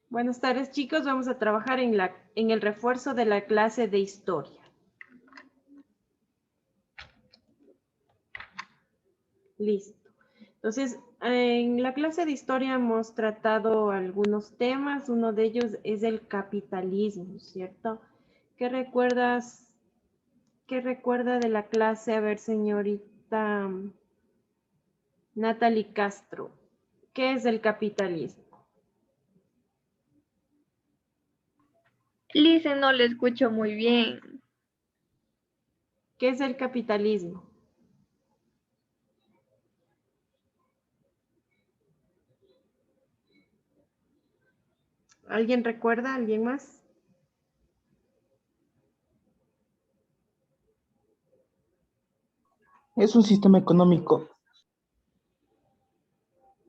Buenas tardes, chicos. Vamos a trabajar en el refuerzo de la clase de historia. Listo. Entonces, en la clase de historia hemos tratado algunos temas. Uno de ellos es el capitalismo, ¿cierto? ¿Qué recuerdas? ¿Qué recuerda de la clase? A ver, señorita Natalie Castro. ¿Qué es el capitalismo? Lice, no le escucho muy bien. ¿Qué es el capitalismo? ¿Alguien recuerda? ¿Alguien más? Es un sistema económico.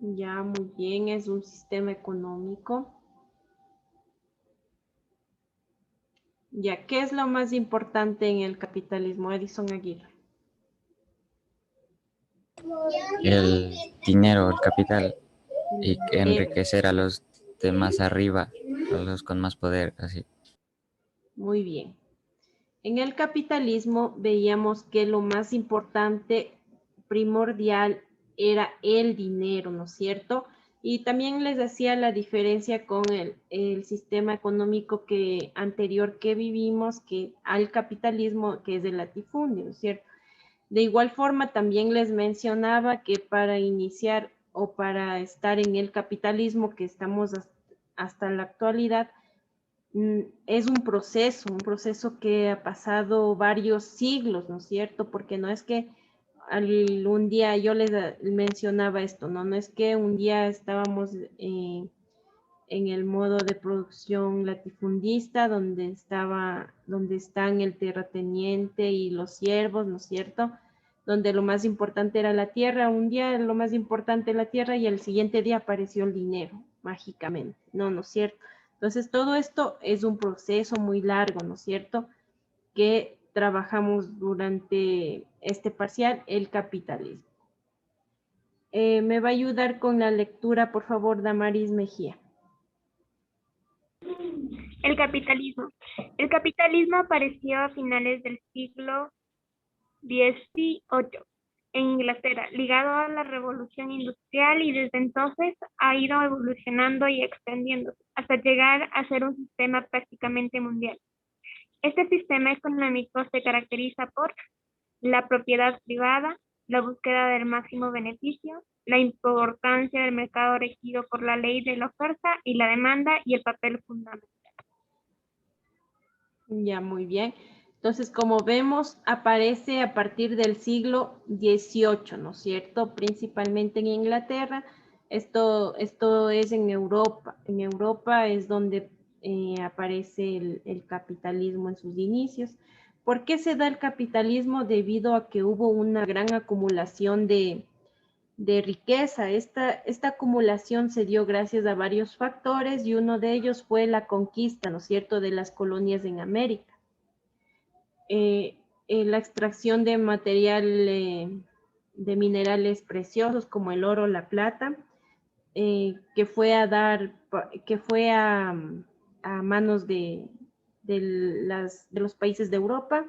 Ya, muy bien, es un sistema económico. Ya, ¿qué es lo más importante en el capitalismo, Edison Aguirre? El dinero, el capital, El y dinero. enriquecer a los de más arriba, a los con más poder, así. Muy bien. En el capitalismo veíamos que lo más importante, primordial, era el dinero, ¿no es cierto? Y también les decía la diferencia con el sistema económico anterior que vivimos, que al capitalismo, que es el latifundio, ¿no es cierto? De igual forma, también les mencionaba que para iniciar o para estar en el capitalismo que estamos hasta la actualidad, es un proceso que ha pasado varios siglos, ¿no es cierto? Porque no es que un día yo les mencionaba esto, ¿no? No es que un día estábamos en el modo de producción latifundista, donde están el terrateniente y los siervos, ¿no es cierto? Donde lo más importante era la tierra, un día lo más importante la tierra y el siguiente día apareció el dinero, mágicamente, no, ¿no es cierto? Entonces todo esto es un proceso muy largo, ¿no es cierto? Que trabajamos durante este parcial, el capitalismo. Me va a ayudar con la lectura, por favor, Damaris Mejía. El capitalismo. El capitalismo apareció a finales del siglo XVIII en Inglaterra, ligado a la revolución industrial, y desde entonces ha ido evolucionando y extendiéndose hasta llegar a ser un sistema prácticamente mundial. Este sistema económico se caracteriza por la propiedad privada, la búsqueda del máximo beneficio, la importancia del mercado regido por la ley de la oferta y la demanda, y el papel fundamental. Ya, muy bien. Entonces, como vemos, aparece a partir del siglo XVIII, ¿no es cierto? Principalmente en Inglaterra. Esto es en Europa. En Europa es donde aparece el capitalismo en sus inicios. ¿Por qué se da el capitalismo? Debido a que hubo una gran acumulación de riqueza. Esta acumulación se dio gracias a varios factores y uno de ellos fue la conquista, ¿no es cierto?, de las colonias en América. La extracción de material, de minerales preciosos como el oro, la plata, que fue a manos de los países de Europa.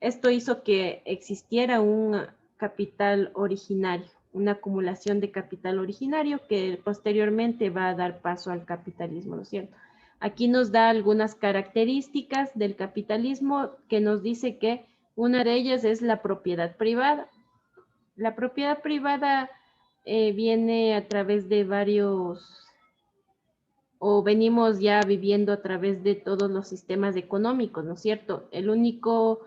Esto hizo que existiera un capital originario, una acumulación de capital originario que posteriormente va a dar paso al capitalismo, ¿no es cierto? Aquí nos da algunas características del capitalismo que nos dice que una de ellas es la propiedad privada. La propiedad privada viene a través de o venimos ya viviendo a través de todos los sistemas económicos, ¿no es cierto? El único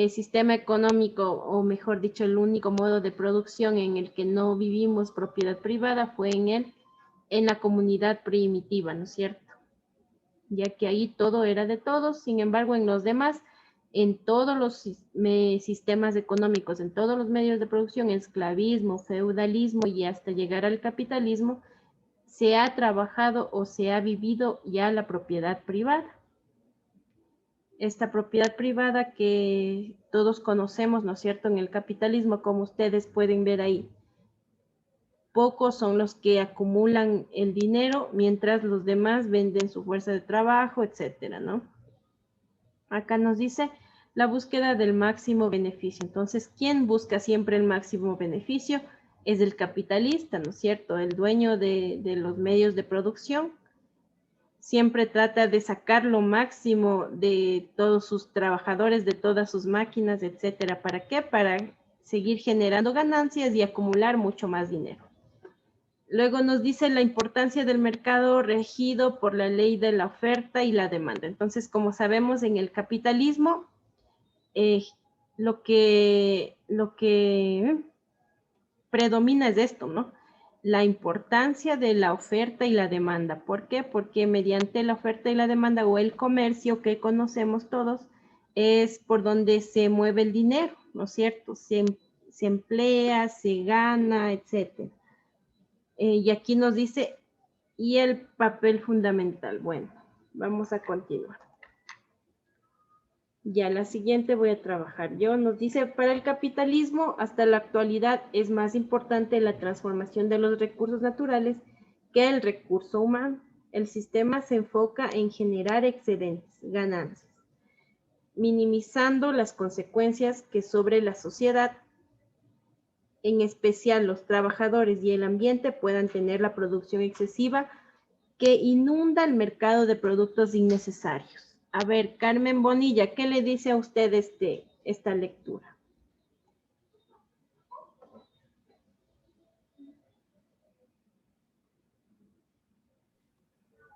sistema económico, o mejor dicho, el único modo de producción en el que no vivimos propiedad privada fue en la comunidad primitiva, ¿no es cierto? Ya que ahí todo era de todos. Sin embargo, en los demás, en todos los sistemas económicos, en todos los medios de producción, esclavismo, feudalismo y hasta llegar al capitalismo, se ha trabajado o se ha vivido ya la propiedad privada. Esta propiedad privada que todos conocemos, ¿no es cierto?, en el capitalismo, como ustedes pueden ver ahí. pocos son los que acumulan el dinero, mientras los demás venden su fuerza de trabajo, etcétera, ¿no? Acá nos dice la búsqueda del máximo beneficio. Entonces, ¿quién busca siempre el máximo beneficio? Es el capitalista, ¿no es cierto? El dueño de los medios de producción. Siempre trata de sacar lo máximo de todos sus trabajadores, de todas sus máquinas, etcétera. ¿Para qué? Para seguir generando ganancias y acumular mucho más dinero. Luego nos dice la importancia del mercado regido por la ley de la oferta y la demanda. Entonces, como sabemos, en el capitalismo, lo que predomina es esto, ¿no? La importancia de la oferta y la demanda. ¿Por qué? Porque mediante la oferta y la demanda o el comercio que conocemos todos, es por donde se mueve el dinero, ¿no es cierto? Se emplea, se gana, etcétera. Y aquí nos dice, y el papel fundamental. Bueno, vamos a continuar. Ya, la siguiente voy a trabajar yo. Nos dice, para el capitalismo, hasta la actualidad es más importante la transformación de los recursos naturales que el recurso humano. El sistema se enfoca en generar excedentes, ganancias, minimizando las consecuencias que sobre la sociedad, en especial los trabajadores y el ambiente, puedan tener la producción excesiva que inunda el mercado de productos innecesarios. A ver, Carmen Bonilla, ¿qué le dice a usted esta lectura?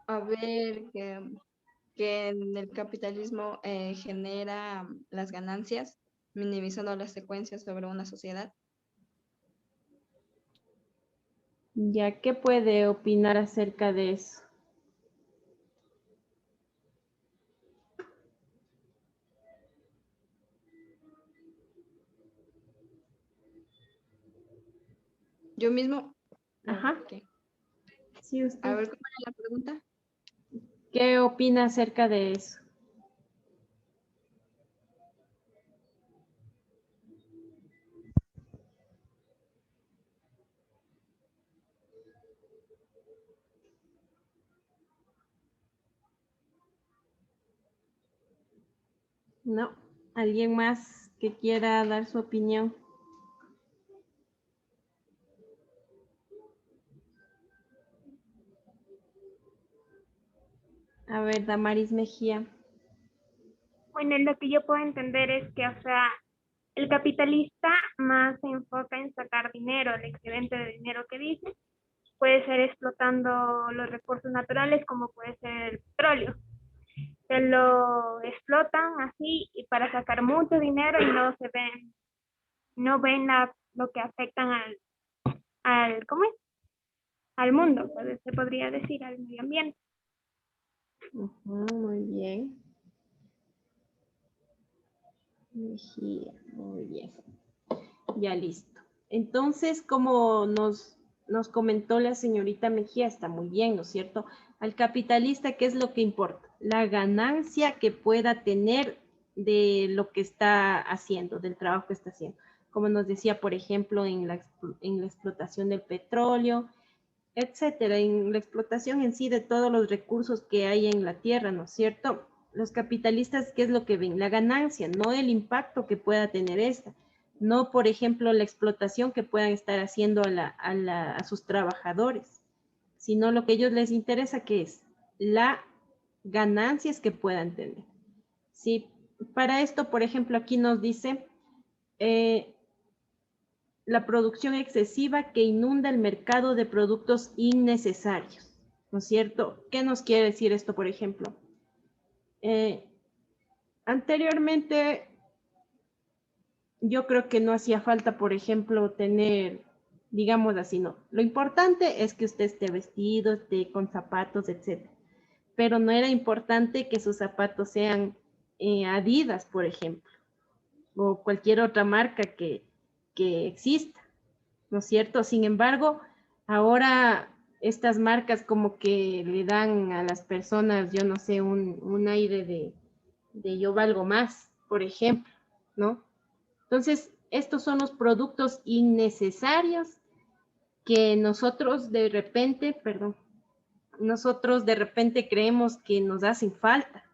A ver, que en el capitalismo genera las ganancias, minimizando las secuencias sobre una sociedad. Ya, ¿qué puede opinar acerca de eso? Yo mismo. Ajá. Ok. Sí, A usted. ver, ¿cómo era la pregunta? ¿Qué opina acerca de eso? No, ¿alguien más que quiera dar su opinión? A ver, Damaris Mejía. Bueno, lo que yo puedo entender es que, o sea, el capitalista más se enfoca en sacar dinero, el excedente de dinero que dice, puede ser explotando los recursos naturales como puede ser el petróleo. Se lo explotan así y para sacar mucho dinero y no ven lo que afectan ¿cómo es? Al mundo, pues, se podría decir, al medio ambiente. Muy bien. Mejía, muy bien. Ya listo. Entonces, como nos comentó la señorita Mejía, está muy bien, ¿no es cierto? Al capitalista, ¿qué es lo que importa? La ganancia que pueda tener de lo que está haciendo, del trabajo que está haciendo. Como nos decía, por ejemplo, en la explotación del petróleo, etcétera, en la explotación en sí de todos los recursos que hay en la tierra, ¿no es cierto? Los capitalistas, ¿qué es lo que ven? La ganancia, no el impacto que pueda tener esta. No, por ejemplo, la explotación que puedan estar haciendo a sus trabajadores, sino lo que a ellos les interesa, que es la ganancias que puedan tener. Sí, para esto, por ejemplo, aquí nos dice la producción excesiva que inunda el mercado de productos innecesarios, ¿no es cierto? ¿Qué nos quiere decir esto, por ejemplo? Anteriormente, yo creo que no hacía falta, por ejemplo, tener, digamos así, no. Lo importante es que usted esté vestido, esté con zapatos, etc. Pero no era importante que sus zapatos sean Adidas, por ejemplo, o cualquier otra marca que exista, ¿no es cierto? Sin embargo, ahora estas marcas como que le dan a las personas, yo no sé, un aire de yo valgo más, por ejemplo, ¿no? Entonces, estos son los productos innecesarios que nosotros de repente, creemos que nos hacen falta.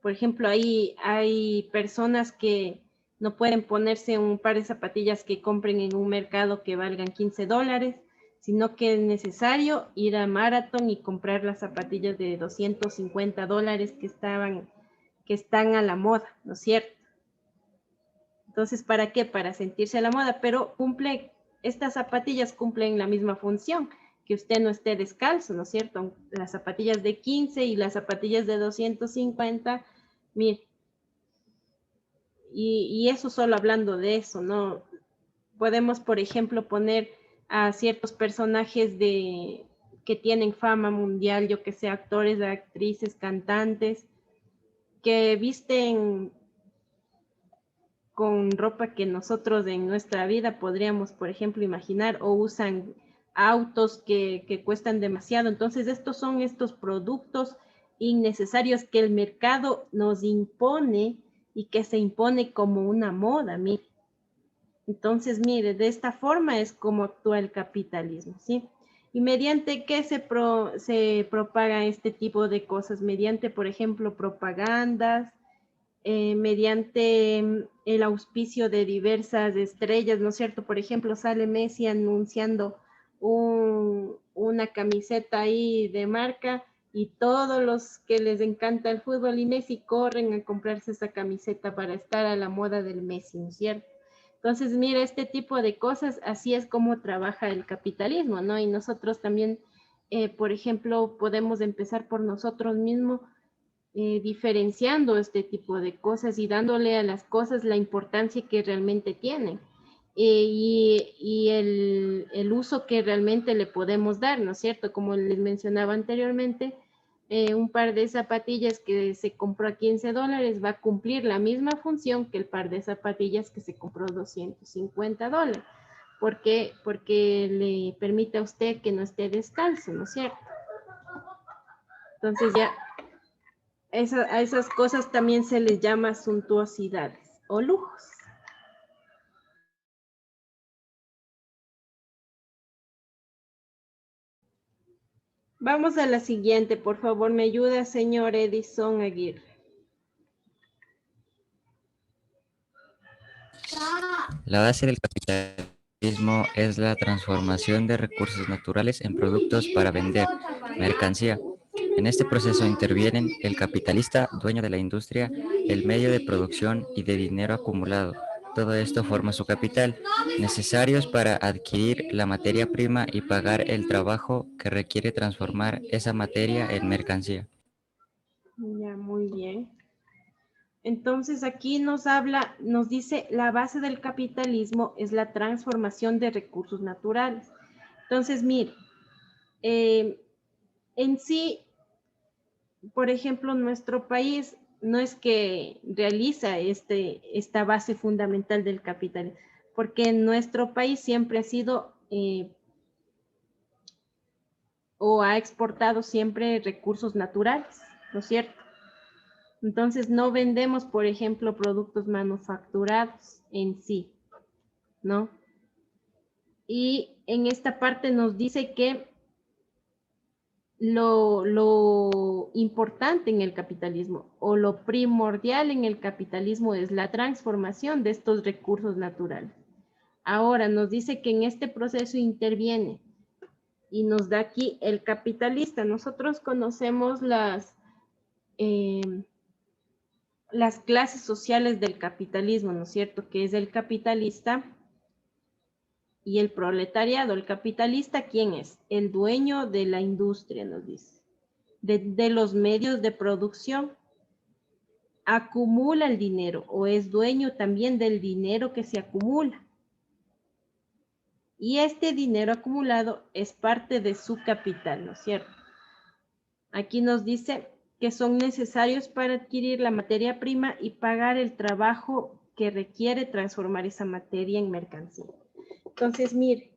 Por ejemplo, hay personas que no pueden ponerse un par de zapatillas que compren en un mercado que valgan $15, sino que es necesario ir a Marathon y comprar las zapatillas de $250 que están a la moda, ¿no es cierto? Entonces, ¿para qué? Para sentirse a la moda, pero estas zapatillas cumplen la misma función, que usted no esté descalzo, ¿no es cierto? Las zapatillas de 15 y las zapatillas de 250, mire, y eso solo hablando de eso, ¿no? Podemos, por ejemplo, poner a ciertos personajes que tienen fama mundial, yo que sé, actores, actrices, cantantes, que visten con ropa que nosotros en nuestra vida podríamos, por ejemplo, imaginar, o usan autos que cuestan demasiado. Entonces, estos son estos productos innecesarios que el mercado nos impone y que se impone como una moda, mire. Entonces, mire, de esta forma es como actúa el capitalismo, ¿sí? ¿Y mediante qué se propaga este tipo de cosas? Mediante, por ejemplo, propagandas, mediante el auspicio de diversas estrellas, ¿no es cierto? Por ejemplo, sale Messi anunciando una camiseta ahí de marca y todos los que les encanta el fútbol y Messi corren a comprarse esa camiseta para estar a la moda del Messi, ¿no es cierto? Entonces, mira, este tipo de cosas, así es como trabaja el capitalismo, ¿no? Y nosotros también, por ejemplo, podemos empezar por nosotros mismos, diferenciando este tipo de cosas y dándole a las cosas la importancia que realmente tienen, y el uso que realmente le podemos dar, ¿no es cierto? Como les mencionaba anteriormente, un par de zapatillas que se compró a $15 va a cumplir la misma función que el par de zapatillas que se compró $250. ¿Por qué? Porque le permite a usted que no esté descalzo, ¿no es cierto? Entonces ya a esas cosas también se les llama suntuosidades o lujos. Vamos a la siguiente, por favor, me ayuda, señor Edison Aguirre. La base del capitalismo es la transformación de recursos naturales en productos para vender, mercancía. En este proceso intervienen el capitalista, dueño de la industria, el medio de producción y de dinero acumulado. Todo esto forma su capital, necesarios para adquirir la materia prima y pagar el trabajo que requiere transformar esa materia en mercancía. Ya, muy bien. Entonces aquí nos dice, la base del capitalismo es la transformación de recursos naturales. Entonces, mire, en sí, por ejemplo, nuestro país no es que realiza esta base fundamental del capitalismo, porque en nuestro país siempre ha sido o ha exportado siempre recursos naturales, ¿no es cierto? Entonces no vendemos, por ejemplo, productos manufacturados en sí, ¿no? Y en esta parte nos dice que lo importante en el capitalismo o lo primordial en el capitalismo es la transformación de estos recursos naturales. Ahora nos dice que en este proceso interviene y nos da aquí el capitalista. Nosotros conocemos las clases sociales del capitalismo, ¿no es cierto? Que es el capitalista y el proletariado. El capitalista, ¿quién es? El dueño de la industria, nos dice, de los medios de producción. Acumula el dinero o es dueño también del dinero que se acumula. Y este dinero acumulado es parte de su capital, ¿no es cierto? Aquí nos dice que son necesarios para adquirir la materia prima y pagar el trabajo que requiere transformar esa materia en mercancía. Entonces, mire,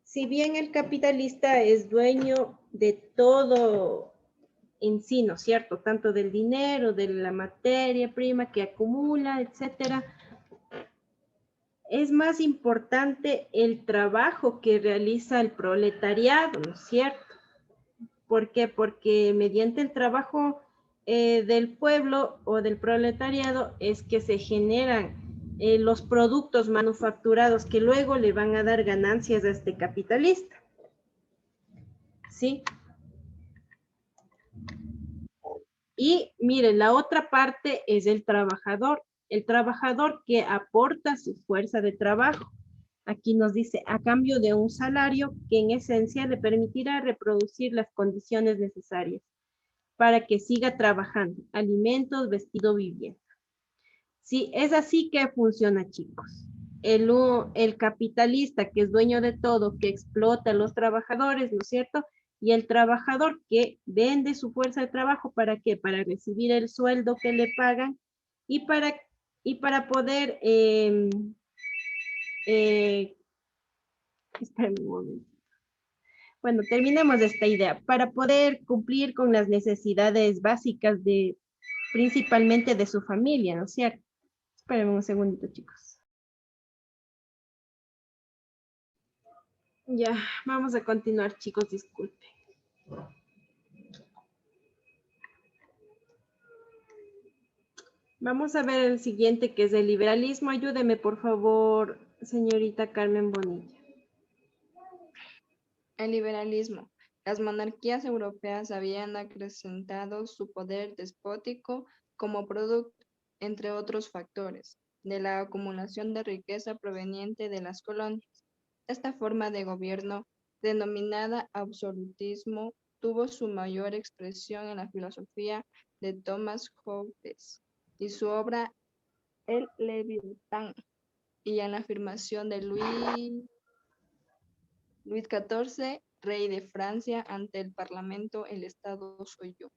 si bien el capitalista es dueño de todo en sí, ¿no es cierto? Tanto del dinero, de la materia prima que acumula, etcétera. es más importante el trabajo que realiza el proletariado, ¿no es cierto? ¿Por qué? Porque mediante el trabajo del pueblo o del proletariado es que se generan los productos manufacturados que luego le van a dar ganancias a este capitalista. ¿Sí? Y miren, la otra parte es el trabajador que aporta su fuerza de trabajo. Aquí nos dice, a cambio de un salario que en esencia le permitirá reproducir las condiciones necesarias para que siga trabajando, alimentos, vestido, vivienda. Sí, es así que funciona, chicos. El capitalista que es dueño de todo, que explota a los trabajadores, ¿no es cierto? Y el trabajador que vende su fuerza de trabajo, ¿para qué? Para recibir el sueldo que le pagan y para poder, espérame un momento. Bueno, terminemos esta idea. Para poder cumplir con las necesidades básicas principalmente de su familia, ¿no es cierto? Espérenme un segundito, chicos. Ya, vamos a continuar, chicos, disculpen. Vamos a ver el siguiente, que es el liberalismo. Ayúdeme, por favor, señorita Carmen Bonilla. El liberalismo. Las monarquías europeas habían acrecentado su poder despótico como producto, entre otros factores, de la acumulación de riqueza proveniente de las colonias. Esta forma de gobierno, denominada absolutismo, tuvo su mayor expresión en la filosofía de Thomas Hobbes y su obra El Leviatán, y en la afirmación de Luis XIV, rey de Francia, ante el Parlamento: el Estado soy yo.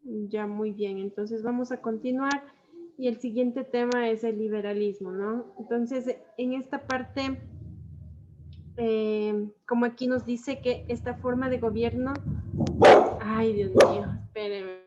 Ya, muy bien. Entonces vamos a continuar. Y el siguiente tema es el liberalismo, ¿no? Entonces, en esta parte, como aquí nos dice que esta forma de gobierno... Ay, Dios mío, espérenme.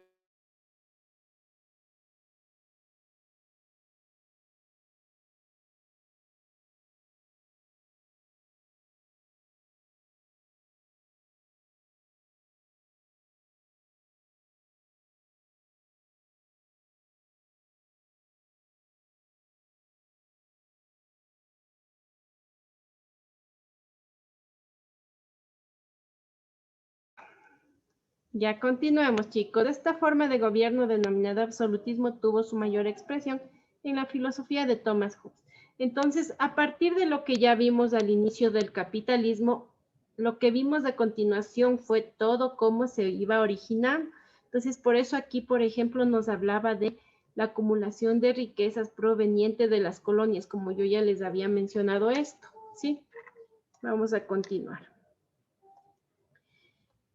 Ya continuemos, chicos. Esta forma de gobierno denominada absolutismo tuvo su mayor expresión en la filosofía de Thomas Hobbes. Entonces, a partir de lo que ya vimos al inicio del capitalismo, lo que vimos a continuación fue todo cómo se iba originando. Entonces, por eso aquí, por ejemplo, nos hablaba de la acumulación de riquezas proveniente de las colonias, como yo ya les había mencionado esto, ¿sí? Vamos a continuar.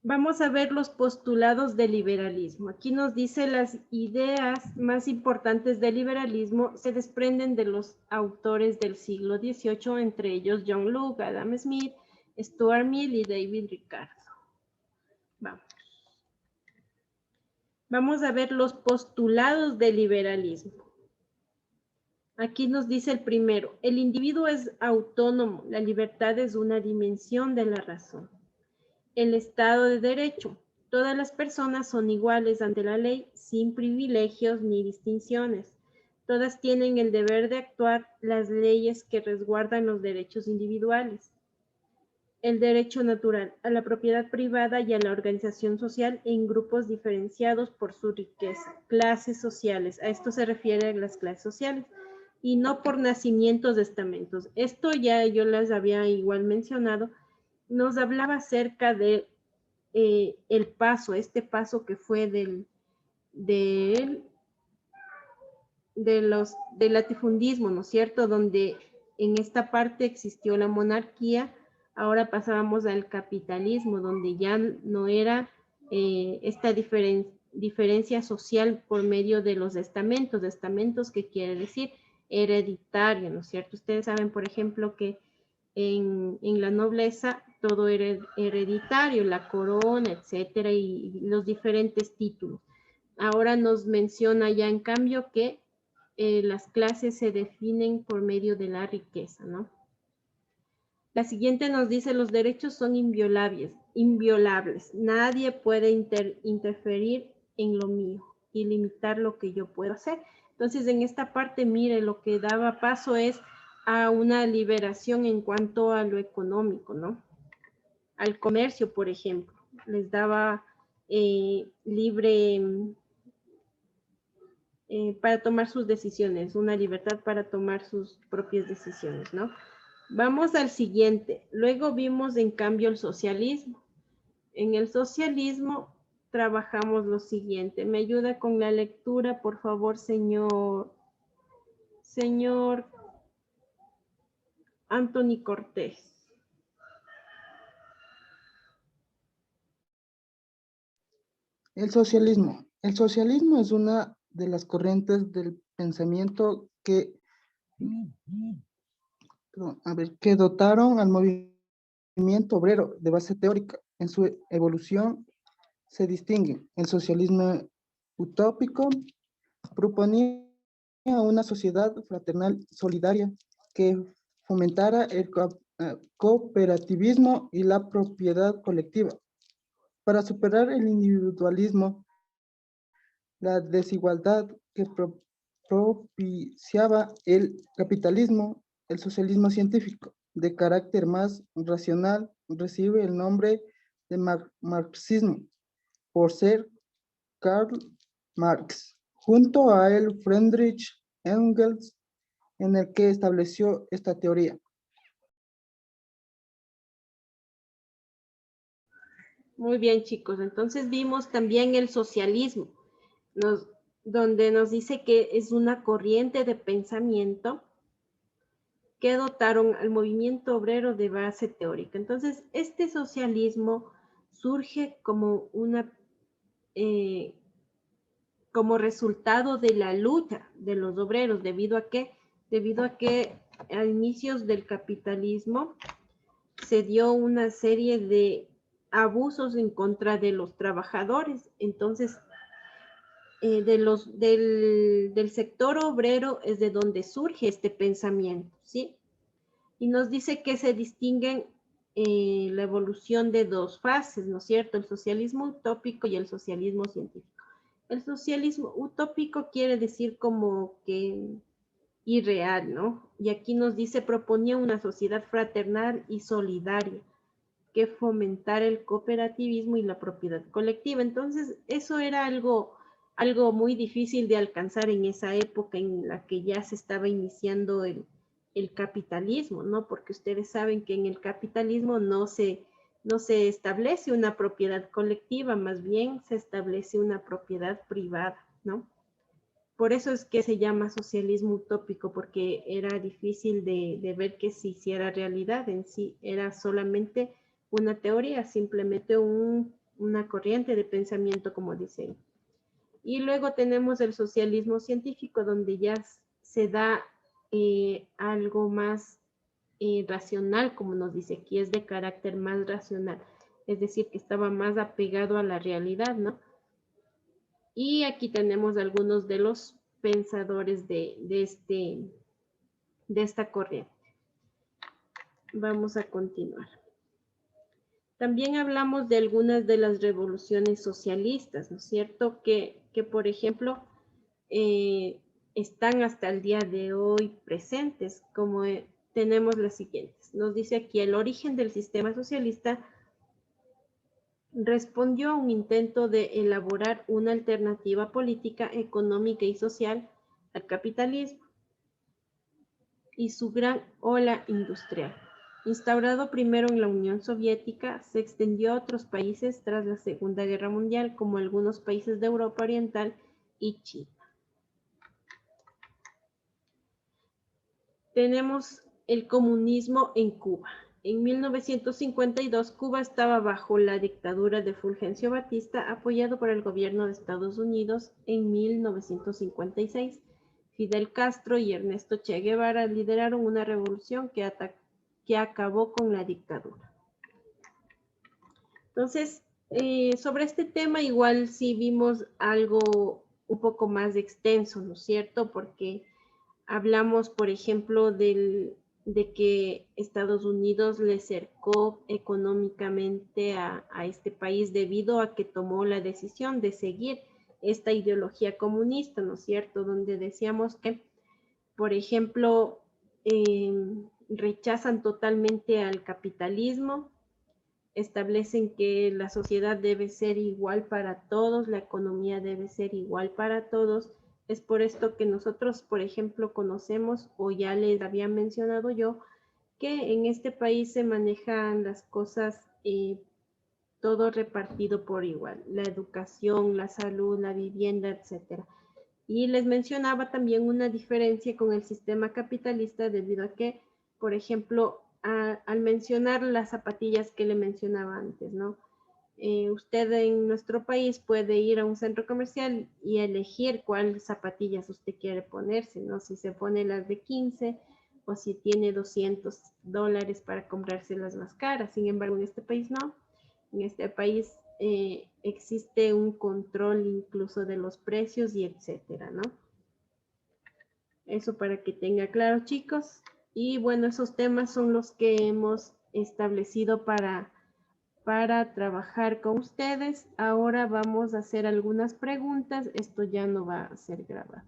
Vamos a ver los postulados del liberalismo. Aquí nos dice las ideas más importantes del liberalismo se desprenden de los autores del siglo XVIII, entre ellos John Locke, Adam Smith, Stuart Mill y David Ricardo. Vamos a ver los postulados del liberalismo. Aquí nos dice el primero: el individuo es autónomo, la libertad es una dimensión de la razón. El Estado de Derecho. Todas las personas son iguales ante la ley, sin privilegios ni distinciones. Todas tienen el deber de actuar las leyes que resguardan los derechos individuales. El derecho natural a la propiedad privada y a la organización social en grupos diferenciados por su riqueza. Clases sociales. A esto se refiere a las clases sociales. Y no por nacimientos de estamentos. Esto ya yo les había igual mencionado. Nos hablaba acerca de este paso que fue del latifundismo, ¿no es cierto? Donde en esta parte existió la monarquía, ahora pasábamos al capitalismo, donde ya no era esta diferencia social por medio de los estamentos que quiere decir hereditario, ¿no es cierto? Ustedes saben, por ejemplo, que en la nobleza todo era hereditario, la corona, etcétera, y los diferentes títulos. Ahora nos menciona ya en cambio que las clases se definen por medio de la riqueza, ¿no? La siguiente nos dice, los derechos son inviolables. Nadie puede interferir en lo mío y limitar lo que yo puedo hacer. Entonces, en esta parte, mire, lo que daba paso es a una liberación en cuanto a lo económico, ¿no? Al comercio, por ejemplo. Les daba libre para tomar sus decisiones, una libertad para tomar sus propias decisiones, ¿no? Vamos al siguiente. Luego vimos, en cambio, el socialismo. En el socialismo trabajamos lo siguiente. ¿Me ayuda con la lectura, por favor, señor Anthony Cortés? El socialismo. El socialismo es una de las corrientes del pensamiento que dotaron al movimiento obrero de base teórica. En su evolución se distinguen. El socialismo utópico proponía una sociedad fraternal solidaria que fomentara el cooperativismo y la propiedad colectiva. Para superar el individualismo, la desigualdad que propiciaba el capitalismo, el socialismo científico, de carácter más racional, recibe el nombre de marxismo, por ser Karl Marx, junto a él Friedrich Engels, en el que estableció esta teoría. Muy bien, chicos. Entonces vimos también el socialismo, donde nos dice que es una corriente de pensamiento que dotaron al movimiento obrero de base teórica. Entonces, este socialismo surge como como resultado de la lucha de los obreros, debido a que a inicios del capitalismo se dio una serie de abusos en contra de los trabajadores. Entonces, del sector obrero es de donde surge este pensamiento, ¿sí? Y nos dice que se distinguen la evolución de dos fases, ¿no es cierto? El socialismo utópico y el socialismo científico. El socialismo utópico quiere decir como que irreal, ¿no? Y aquí nos dice, proponía una sociedad fraternal y solidaria que fomentara el cooperativismo y la propiedad colectiva. Entonces, eso era algo muy difícil de alcanzar en esa época en la que ya se estaba iniciando el capitalismo, ¿no? Porque ustedes saben que en el capitalismo no se establece una propiedad colectiva, más bien se establece una propiedad privada, ¿no? Por eso es que se llama socialismo utópico, porque era difícil de ver que se hiciera realidad. En sí era solamente una teoría, simplemente una corriente de pensamiento, como dicen. Y luego tenemos el socialismo científico, donde ya se da algo más racional, como nos dice aquí, es de carácter más racional, es decir, que estaba más apegado a la realidad, ¿no? Y aquí tenemos algunos de los pensadores de esta corriente. Vamos a continuar. También hablamos de algunas de las revoluciones socialistas, ¿no es cierto? Que por ejemplo, están hasta el día de hoy presentes, como tenemos las siguientes. Nos dice aquí, el origen del sistema socialista respondió a un intento de elaborar una alternativa política, económica y social al capitalismo y su gran ola industrial. Instaurado primero en la Unión Soviética, se extendió a otros países tras la Segunda Guerra Mundial, como algunos países de Europa Oriental y China. Tenemos el comunismo en Cuba. En 1952, Cuba estaba bajo la dictadura de Fulgencio Batista, apoyado por el gobierno de Estados Unidos. En 1956, Fidel Castro y Ernesto Che Guevara lideraron una revolución que acabó con la dictadura. Entonces, sobre este tema igual sí vimos algo un poco más extenso, ¿no es cierto? Porque hablamos, por ejemplo, de que Estados Unidos le cercó económicamente a este país debido a que tomó la decisión de seguir esta ideología comunista, ¿no es cierto? Donde decíamos que, por ejemplo, rechazan totalmente al capitalismo, establecen que la sociedad debe ser igual para todos, la economía debe ser igual para todos. Es por esto que nosotros, por ejemplo, conocemos, o ya les había mencionado yo, que en este país se manejan las cosas todo repartido por igual, la educación, la salud, la vivienda, etcétera. Y les mencionaba también una diferencia con el sistema capitalista debido a que, por ejemplo, al mencionar las zapatillas que le mencionaba antes, ¿no? Usted en nuestro país puede ir a un centro comercial y elegir cuáles zapatillas usted quiere ponerse, ¿no? Si se pone las de 15 o si tiene $200 para comprarse las más caras. Sin embargo, en este país no. En este país existe un control incluso de los precios y etcétera, ¿no? Eso para que tenga claro, chicos. Y bueno, esos temas son los que hemos establecido para trabajar con ustedes. Ahora vamos a hacer algunas preguntas. Esto ya no va a ser grabado.